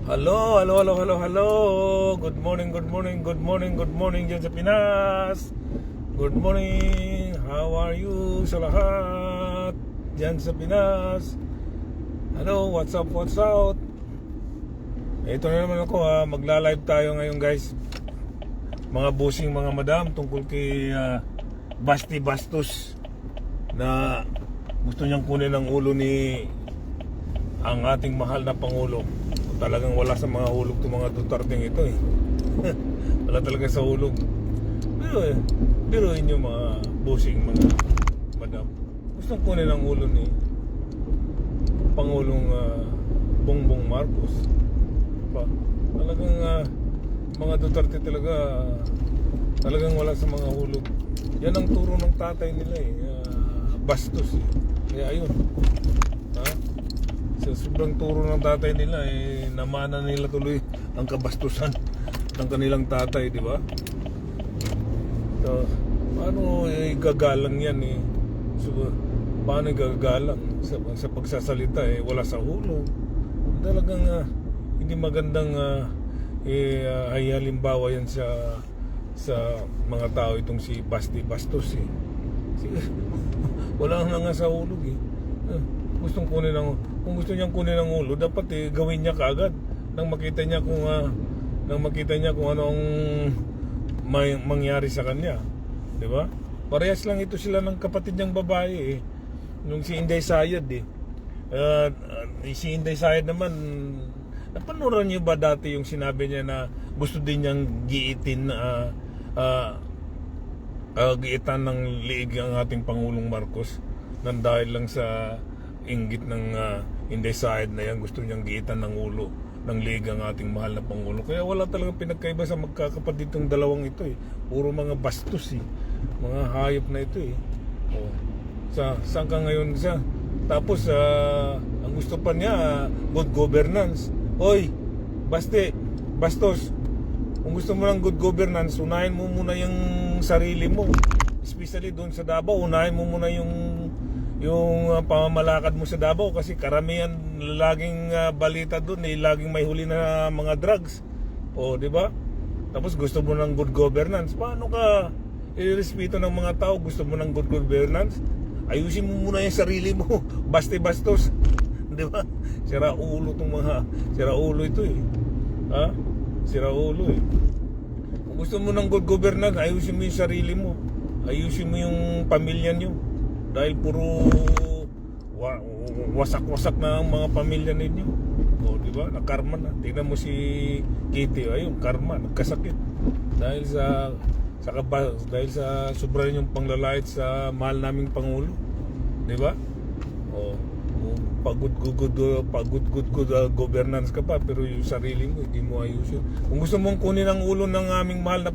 Hello, hello, hello, hello, hello. Good morning, good morning, good morning, good morning dyan sa Pinas. Good morning. How are you sa lahat dyan sa Pinas? Hello, what's up, what's out? Ito na naman ako ha. Magla-live tayo ngayon guys. Mga bossing, mga madam, tungkol kay Basti Bastos na gusto niyang kunin ang ulo ni ang ating mahal na Pangulo. Talagang wala sa mga hulog itong mga Duterte ito eh. Wala talaga sa hulog. Pero inyo mga bossing, mga madam, gustong kunin ang ulo ni Pangulong Bongbong Marcos pa. Talagang mga Duterte talagang wala sa mga hulog. Yan ang turo ng tatay nila eh, bastos eh. Kaya ayun, sa sobrang turo ng tatay nila eh, namana nila tuloy ang kabastusan ng kanilang tatay, di ba? So, paano igagalang yan eh? So, paano igagalang sa pagsasalita eh, wala sa hulog. Talagang hindi magandang ay halimbawa yan sa mga tao itong si Basti Bastos eh. Wala nga sa hulog eh. Kung gusto niyang kunin ang ulo, dapat gawin niya kaagad nang makita niya kung ano ang mangyari sa kanya, 'di ba? Parehas lang ito sila ng kapatid niyang babae eh. Nung si Inday Sayed eh. Si Inday Sayed naman, napanood niyo ba dati yung sinabi niya na gusto din niyang giitin giitan ng liig ang ating Pangulong Marcos nang dahil lang sa inggit ng Inday Sayed na yan, gusto niyang giitan ng ulo ng liig ang ating mahal na Pangulo. Kaya wala talagang pinagkaiba sa magkakapatid itong dalawang ito eh. Puro mga bastos eh, mga hayop na ito eh. Saan ka ngayon siya? Tapos ang gusto pa niya good governance. Hoy, Bastos, kung gusto mo ng good governance, unahin mo muna yung sarili mo. Especially doon sa Davao, unahin mo muna yung pamamalakad mo sa Davao, kasi karamihan laging balita doon laging may huli na mga drugs. Di ba? Tapos gusto mo ng good governance. Paano ka irespeto ng mga tao? Gusto mo ng good governance? Ayusin mo muna yung sarili mo. Basti Bastos. Di ba? Sira ulo ito eh. Sira ulo eh. Kung gusto mo ng good governance, ayusin mo yung sarili mo. Ayusin mo yung pamilya nyo. Dahil puro wasak-wasak na ang mga pamilya ninyo. Di ba? Nakarma na. Tingnan mo si Kitty, ayun, karma, nagkasakit. Dahil sa sobra yung panglalait sa mahal naming Pangulo. Di ba? Pagod governance ka pa, pero yung sarili mo hindi mo ayusin. Kung gusto mong kunin ang ulo ng aming mahal na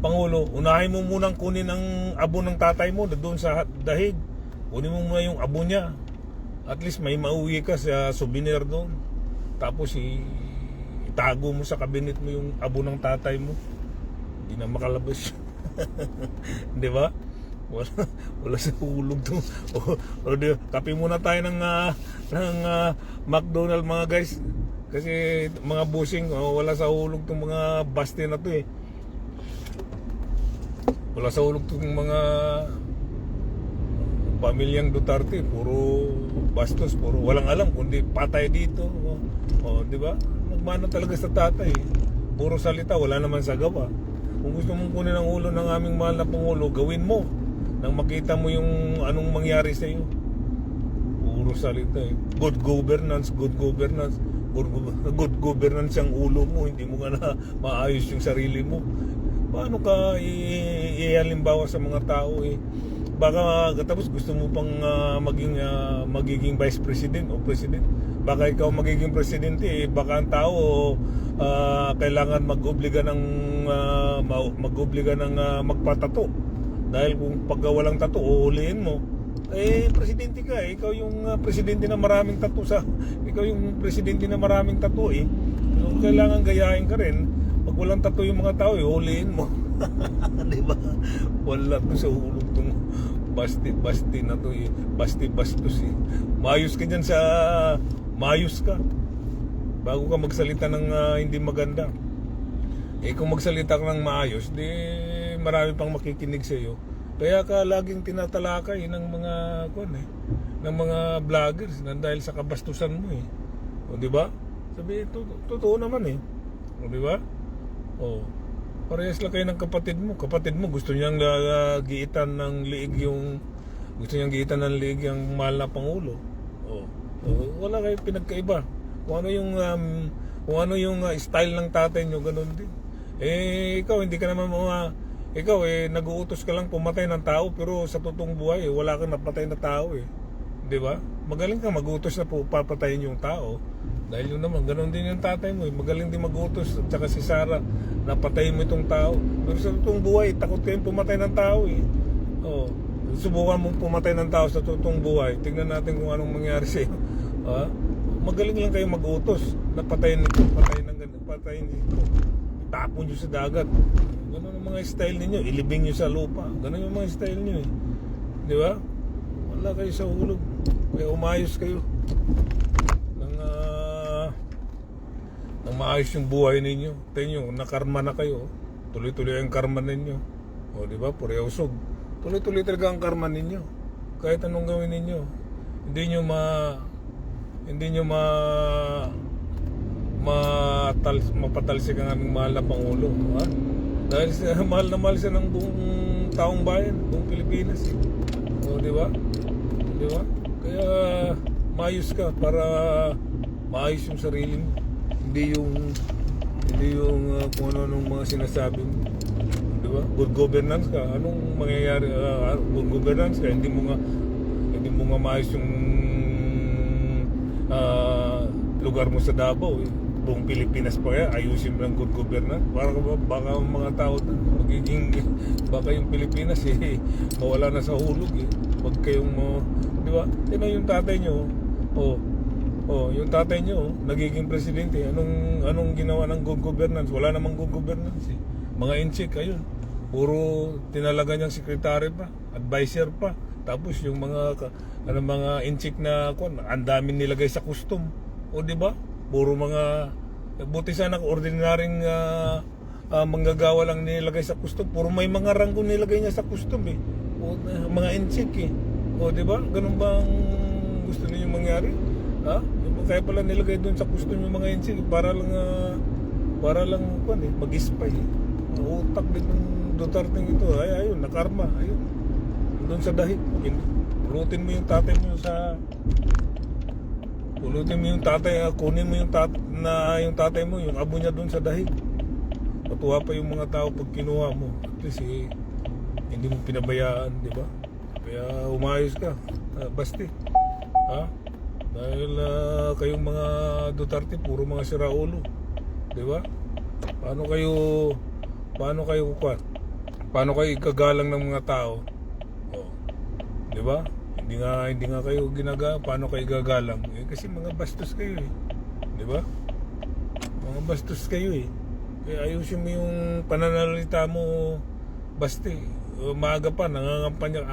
Pangulo, unahin mo munang kunin ang abo ng tatay mo doon sa dahig. Kunin mo muna yung abo niya. At least may mauwi ka sa souvenir doon. Tapos itago mo sa cabinet mo yung abo ng tatay mo. Hindi na makalabas. Di ba? Wala sa hulog to. Kape muna tayo ng McDonald's mga guys. Kasi mga busing, wala sa hulog tong mga basti na to eh. Wala sa hulog itong mga pamilyang Duterte, puro bastos, puro walang alam kundi patay dito. Di ba? Nagmana talaga sa tatay. Puro salita, wala naman sa gawa. Kung gusto mong kunin ang ulo ng aming mahal na Pangulo, gawin mo nang makita mo yung anong mangyari sa iyo. Puro salita eh. Good governance ang ulo mo, hindi mo nga na maayos yung sarili mo. Paano ka ihalimbawa sa mga tao eh? Baka tapos gusto mo pang magiging vice president o president. Baka ikaw magiging presidente eh, baka ang tao kailangan mag-obliga ng magpatato. Dahil kung pagka walang tato, uhulihin mo. Presidente ka eh. Ikaw yung presidente na maraming tato ikaw yung presidente na maraming tato eh. So, kailangan gayahin ka rin. Pag walang tattoo yung mga tao, huliin mo. Diba? Wala to sa hulog tong basti na to eh. Basti bastos eh. Mayos ka dyan sa mayos ka. bago ka magsalita ng hindi maganda. Eh kung magsalita ka ng maayos, di marami pang makikinig sa iyo. Kaya ka laging tinatalakay ng mga ng mga vloggers nang dahil sa kabastusan mo eh. O di ba? Sabi totoo naman eh. O di ba? O parehas lang kayo ng kapatid mo. Kapatid mo gusto niyang giitan ng liig yung mahal na pangulo. O wala kayong pinagkaiba. Kung ano yung style ng tatay niyo, ganun din. Eh ikaw hindi ka naman ikaw nag-uutos ka lang pumatay ng tao, pero sa totoong buhay wala kang napatay na tao eh. 'Di ba? Magaling ka mag-utos na papatayin yung tao. Dahil yun naman, ganoon din yung tatay mo eh. Magaling din mag-utos, at saka si Sarah, napatayin mo itong tao. Pero sa totoong buhay, takot kayong pumatay ng tao eh. Oh, subukan mong pumatay ng tao sa totoong buhay. Tingnan natin kung anong mangyari sa iyo. Magaling lang kayong mag-utos. Napatayin nito, patayin nito. Tapon nyo sa dagat. Ganun ang mga style ninyo. Ilibing nyo sa lupa. Ganun yung mga style nyo eh. Di ba? Wala kayo sa hulog. Kaya umayos kayo. Nang maayos yung buhay ninyo. Tingnan nyo, nakarma na kayo. Tuloy-tuloy ang karma ninyo. O di ba? Pure usog. Tuloy-tuloy talaga ang karma ninyo. Kahit anong gawin ninyo. Hindi nyo mapatalsik ang aming mahal na Pangulo. Ha? Dahil mahal na mahal siya ng buong taong bayan, buong Pilipinas. O, di ba? Di ba? Kaya maayos ka para maayos yung sarili mo. Hindi yung kung ano mga sinasabi mo. Di ba? Good governance ka. Anong mangyayari? Good governance ka. Hindi mo nga maayos yung lugar mo sa Davao eh. Buong Pilipinas pa kaya ayusin mo ng good governance. Baka mga tao magiging baka yung Pilipinas mawala na sa hulog eh. Wag kayong di ba? Tingnan yung tatay nyo. Yung tatay nyo nagiging presidente. Anong ginawa ng good governance? Wala namang good governance eh. Mga inchik ayun. Puro tinalaga niyang sekretary pa, advisor pa. Tapos yung mga inchik na ang dami nilagay sa custom. O di ba? Puro mga buti sana ordinaryong manggagawa lang nilagay sa custom. Puro may mga ranggo nilagay niya sa custom eh. O, mga inchik eh. O di ba? Ganun ba ang gusto niyo mangyari? Ha? Kaya pala nilagay doon sa custom yung mga inchik para lang mag-spy eh. Utak din ng Duterte ito. Ay ayun, nakarma. Ayun. Doon sa dahig. Pulutin mo yung tatay mo kunin mo yung tatay mo, yung abo niya doon sa dahig. Matuwa pa yung mga tao pag kinuha mo. At least hindi mo pinabayaan, di ba? Kaya umayos ka, basti. Ha? Dahil kayong mga Duterte, puro mga siraulo. Di ba? Paano kayo ikagalang ng mga tao? Di ba? Hindi nga kayo paano kayo gagalang? Kasi mga bastos kayo eh. Di ba? Mga bastos kayo eh. Kaya ayusin mo yung pananalita mo basti. Maaga pa nangangampanya.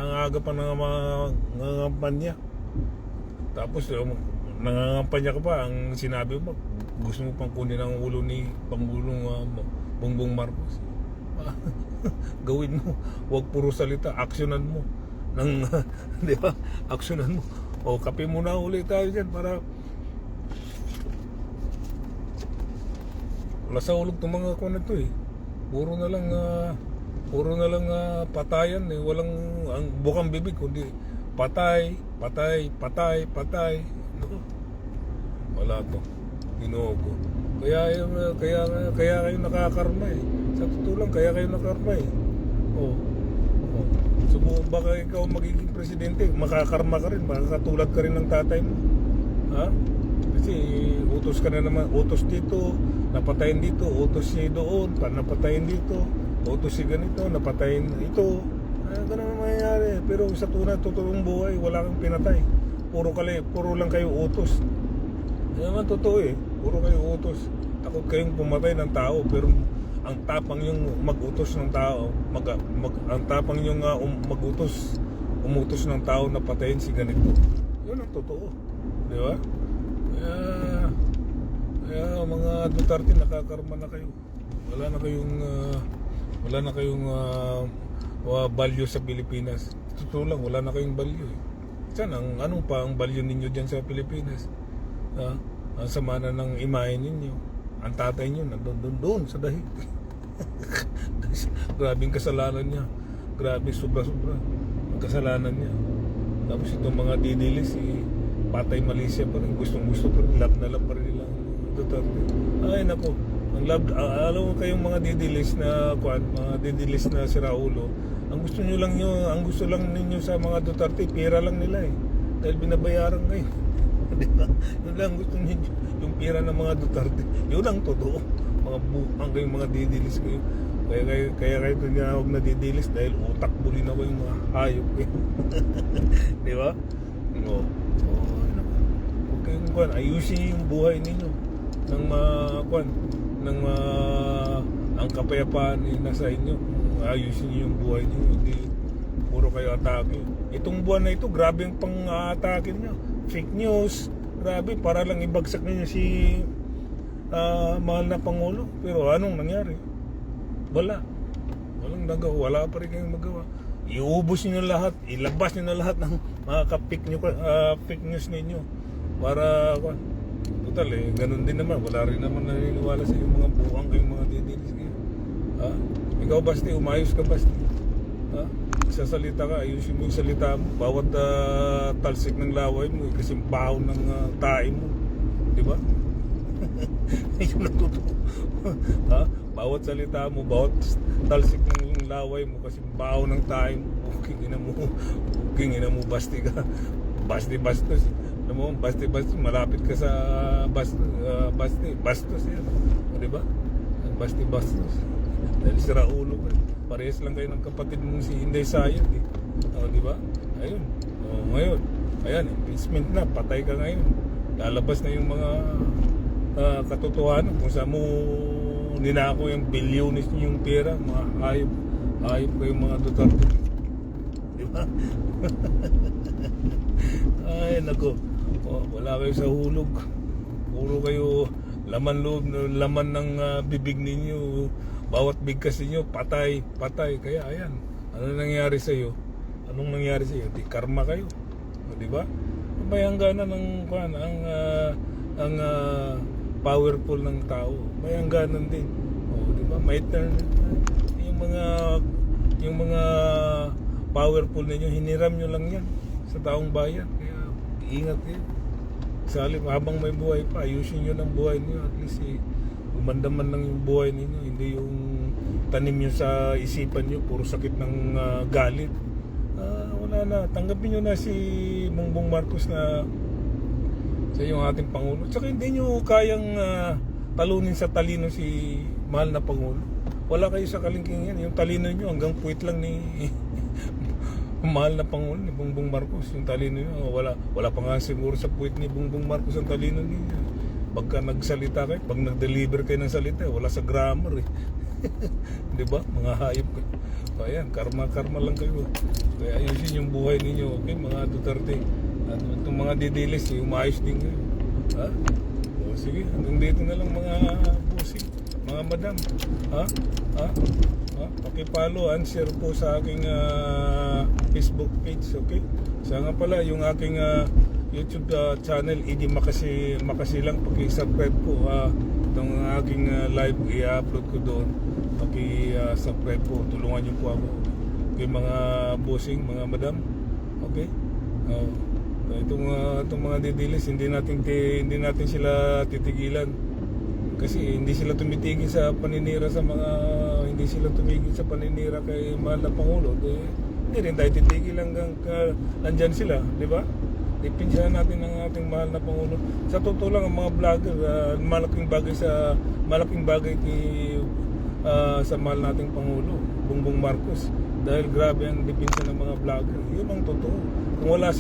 Tapos nangangampanya ka pa, ang sinabi mo gusto mo pang kunin ang ulo ni Pangulong Bongbong Marcos. Gawin mo, huwag puro salita, aksyonan mo. Di ba? Aksyonan mo. O kape muna ulit tayo dyan para wala sa ulog itong mga kuwan na ito eh. Puro na lang patayan eh. Walang ang bukang bibig kundi patay. No? Wala to. Ginoo ko. Kaya kayo nakakarma eh. Sa totoo lang kaya kayo nakakarma eh. So baka ikaw magiging presidente, makakarma ka rin, makakatulad ka rin ng tatay mo. Ha? Kasi utos ka na naman, utos dito, napatayin dito, utos siya doon, napatayin dito, utos si ganito, napatayin ito. Ganun ang mangyayari. Pero sa totoong buhay, wala kang pinatay. Puro lang kayo utos. Yan naman totoo eh. Puro kayo utos. Takot kayong pumatay ng tao, pero ang tapang yung mag-utos ng tao, ang tapang yung umutos ng tao na patayin si ganito. Yun ang totoo. Di ba? Kaya mga Duterte, nakakarma na kayo. Wala na kayong value sa Pilipinas. Totoo lang, wala na kayong value eh. Saan anong pa ang value ninyo dyan sa Pilipinas? Ang sama na ng imahe ninyo. Ang tatay nyo nandun sa dahig. Grabing kasalanan niya. Grabe, sobra-sobra ang kasalanan niya. Tapos itong mga didilis, patay Malaysia pa rin. Gustong-gusto pa rin. Love na love pa rin nilang Duterte. Ay nako, ang love, alam mo kayong mga didilis na mga didilis na siraulo, ang gusto lang ninyo sa mga Duterte, pera lang nila eh. Dahil binabayaran kayo. Diba? Yun lang gusto ninyo, yung pera ng mga Duterte. Yun ang totoo. Mga buang kayong mga didilis kayo. Kaya kayo tinawag na didilis dahil utak buli na ko yung mga hayop kayo. Di ba? Oo. Huwag kayong ayusin yung buhay ninyo ng ang kapayapaan nasa inyo. Ayusin niyo yung buhay niyo. Hindi puro kayo atake. Itong buwan na ito, grabe yung pang-atake niyo. Fake news. Grabe, para lang ibagsak niyo si mahal na Pangulo. Pero anong nangyari? Walang nagawa. Wala pa rin kayong magawa. Iubos niyo lahat. Ilabas niyo na lahat ng mga fake news ninyo. Para, total eh, ganun din naman. Wala rin naman naniniwala sa yung mga buwang kayong mga didilis kayo. Ikaw Basti, umayos ka Basti. Sasalita ka, ayusin mo yung salita mo. Bawat talsik ng laway mo, kasing bahaw ng tae mo. Di ba? Yun ang totoo. Bawat salita mo, bawat talsik ng laway mo, kasing bahaw ng tae mo. Kingina mo Basti ka. Basti-bastos. Alam mo, Basti-bastos, malapit ka sa Bastos yan. Di ba? Basti-bastos. Dahil sira ulo ka. Parehas lang kayo ng kapatid mong si Inday Sayat eh. Di ba? Ayun. Ngayon. Ayan, impeachment na. Patay ka ngayon. Lalabas na yung mga katotohanan kung saan mo ninako yung bilyones niyo yung pera. Mga hayop kayong mga Duterte. Di ba? Ay, nako. Wala kayo sa hulog. Puro kayo laman loob, laman ng bibig ninyo. Bawat bigkas ninyo, patay. Kaya ayan, ano nangyari sa iyo? Anong nangyari sa iyo? Di karma kayo. Di ba? Bayangganan ng ang powerful ng tao. Bayangganan din. Di ba? May turn yung mga powerful ninyo, hiniram nyo lang yan sa taong bayan. Kaya ingat kayo. Salim, habang may buhay pa, ayusin nyo ng buhay niyo. At least gumandaman lang yung buhay ninyo. Hindi yung tanim nyo sa isipan nyo, puro sakit ng galit. Wala na. Tanggapin nyo na si Bongbong Marcos na sa yung ating Pangulo. Tsaka hindi nyo kayang talunin sa talino si mahal na Pangulo. Wala kayo sa kalingking yan. Yung talino nyo hanggang puwit lang ni mahal na Pangulo ni Bongbong Marcos. Yung talino nyo, wala pa nga siguro sa puwit ni Bongbong Marcos ang talino niya. Pagka nagsalita kayo, pag nag-deliver kayo ng salita, wala sa grammar eh. Di ba? Mga hayop kayo. Ayan, karma lang kayo. Kaya ayusin yung buhay ninyo, okay? Mga Duterte. At itong mga didilis, umayos din kayo. Sige, hanggang dito na lang mga busing, mga madam. Pakipollow and share po sa aking Facebook page, okay? Sa nga pala, yung aking YouTube channel, Idi Makasi lang, paki-subscribe po. Itong aking live, i-upload ko doon. Paki-subscribe po, tulungan niyo po ako. Okay, mga bossing, mga madam. Okay? Itong mga didilis, hindi natin sila titigilan. Kasi hindi sila tumitigil sa paninira kay mahal na Pangulo. Hindi rin tayo titigil hanggang andyan sila, di ba? Ipinsahan natin ang ating mahal na Pangulo. Sa totoo lang, ang mga vlogger, malaking bagay sa mahal nating Pangulo, Bongbong Marcos. Dahil grabe ang depensa ng mga vlogger. Yun ang totoo. Kung wala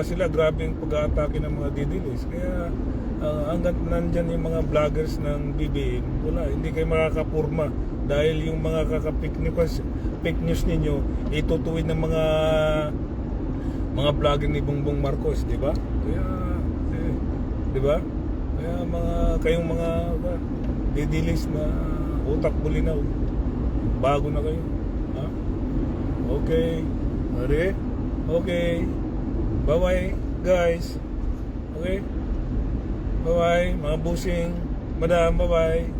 sila, grabe ang pag-aatake ng mga didilis. Kaya hanggang nandyan yung mga vloggers ng BBM, hindi kayo makakapurma. Dahil yung mga fake news ninyo, itutuwid ng mga vlogger ni Bongbong Marcos, di ba? Kaya, di ba? Kaya kayong mga didilis na utak bulinaw, bago na kayo. Ha? Okay. Are? Okay. Bye-bye, guys. Okay? Bye-bye, mga busing. Madam, bye-bye.